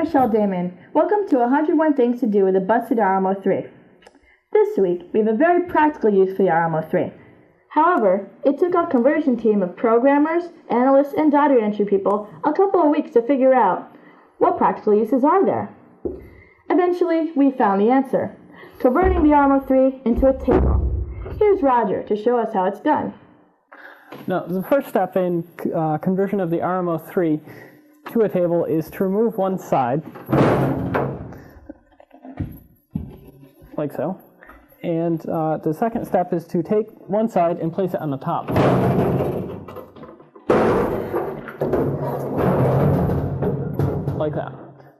Michelle Daemon. Welcome to 101 Things to Do with a Busted RMO-3. This week, we have a very practical use for the RMO-3. However, it took our conversion team of programmers, analysts, and data entry people a couple of weeks to figure out what practical uses are there. Eventually, we found the answer: converting the RMO-3 into a table. Here's Roger to show us how it's done. Now, the first step in conversion of the RMO-3 to a table is to remove one side, like so. And the second step is to take one side and place it on the top. Like that.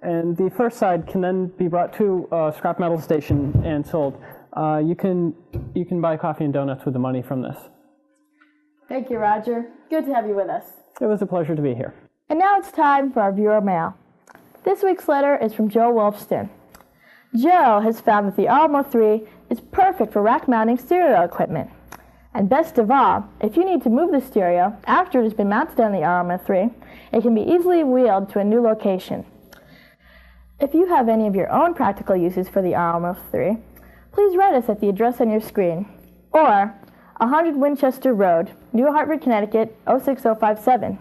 And the first side can then be brought to a scrap metal station and sold. You can buy coffee and donuts with the money from this. Thank you, Roger. Good to have you with us. It was a pleasure to be here. And now it's time for our viewer mail. This week's letter is from Joe Wolfston. Joe has found that the RMO-3 is perfect for rack mounting stereo equipment. And best of all, if you need to move the stereo after it has been mounted on the RMO-3, it can be easily wheeled to a new location. If you have any of your own practical uses for the RMO-3, please write us at the address on your screen, or 100 Winchester Road, New Hartford, Connecticut, 06057.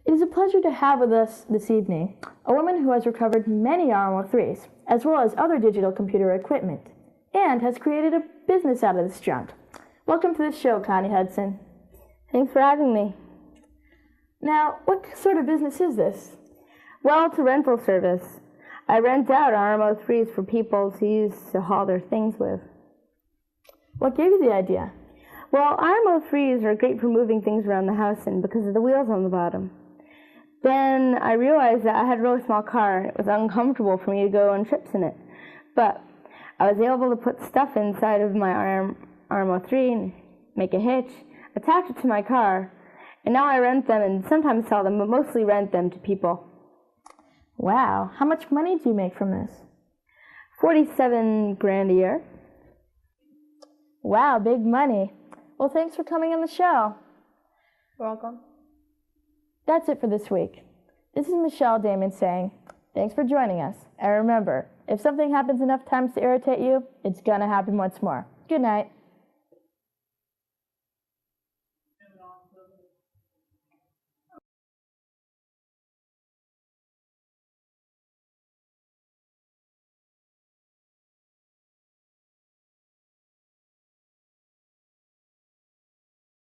It is a pleasure to have with us this evening a woman who has recovered many RMO-3s, as well as other digital computer equipment, and has created a business out of this junk. Welcome to the show, Connie Hudson. Thanks for having me. Now, what sort of business is this? Well, it's a rental service. I rent out RMO-3s for people to use to haul their things with. What gave you the idea? Well, RMO-3s are great for moving things around the house and because of the wheels on the bottom. Then I realized that I had a really small car and it was uncomfortable for me to go on trips in it. But I was able to put stuff inside of my RMO-3 and make a hitch, attach it to my car, and now I rent them and sometimes sell them, but mostly rent them to people. Wow, how much money do you make from this? $47,000 a year. Wow, big money. Well, thanks for coming on the show. You're welcome. That's it for this week. This is Michelle Daemon saying, thanks for joining us. And remember, if something happens enough times to irritate you, it's gonna happen once more. Good night.